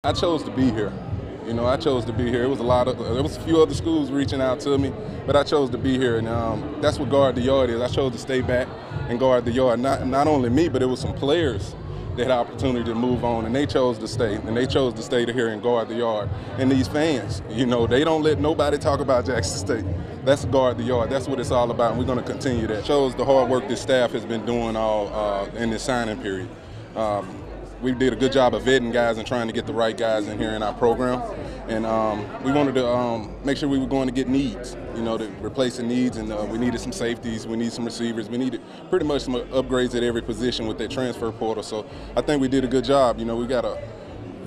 I chose to be here. I chose to be here. There was a few other schools reaching out to me, but I chose to be here, and that's what Guard the Yard is. I chose to stay back and guard the yard. Not only me, but it was some players that had opportunity to move on, and they chose to stay. And they chose to stay here and guard the yard. And these fans, they don't let nobody talk about Jackson State. That's Guard the Yard. That's what it's all about, and we're going to continue that. It shows the hard work this staff has been doing all in this signing period. We did a good job of vetting guys and trying to get the right guys in here in our program. And we wanted to make sure we were going to get needs, to replace the needs. And we needed some safeties, we need some receivers, we needed pretty much some upgrades at every position with that transfer portal. So I think we did a good job. We got a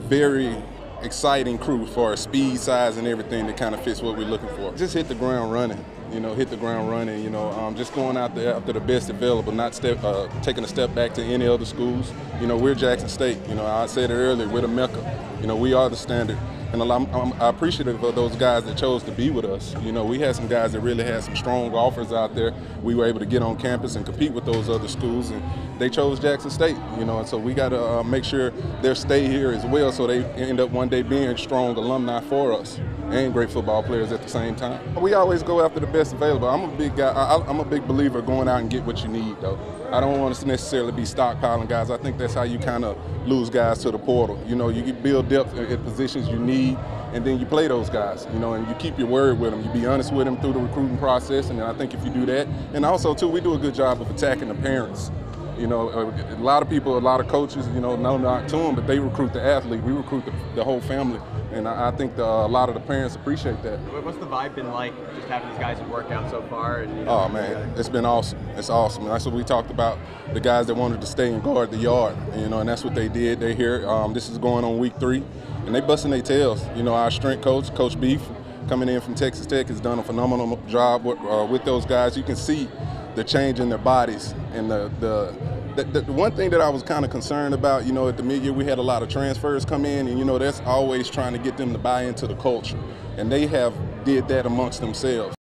very exciting crew for our speed, size, and everything that kind of fits what we're looking for. Just hit the ground running. Hit the ground running, just going out there after the best available, not taking a step back to any other schools. We're Jackson State. I said it earlier, we're the Mecca. We are the standard. And I'm appreciative of those guys that chose to be with us. We had some guys that really had some strong offers out there. We were able to get on campus and compete with those other schools, and they chose Jackson State, and so we got to make sure they stay here as well so they end up one day being strong alumni for us and great football players at the same time. We always go after the best available. I'm a big guy. I'm a big believer going out and get what you need, though. I don't want to necessarily be stockpiling guys. I think that's how you kind of lose guys to the portal. You build depth at positions you need, and then you play those guys, and you keep your word with them. You be honest with them through the recruiting process, and I think if you do that, and also, too, we do a good job of attacking the parents. A lot of people, a lot of coaches, no knock to them, but they recruit the athlete. We recruit the whole family, and I think a lot of the parents appreciate that. What's the vibe been like, just having these guys work out so far? And, oh, man, it's been awesome. It's awesome. And that's what we talked about, the guys that wanted to stay and guard the yard, and that's what they did. They're here. This is going on week 3, and they busting their tails. Our strength coach, Coach Beef, coming in from Texas Tech, has done a phenomenal job with those guys. You can see the change in their bodies, and the one thing that I was kind of concerned about, at the mid-year, we had a lot of transfers come in, and that's always trying to get them to buy into the culture, and they have did that amongst themselves.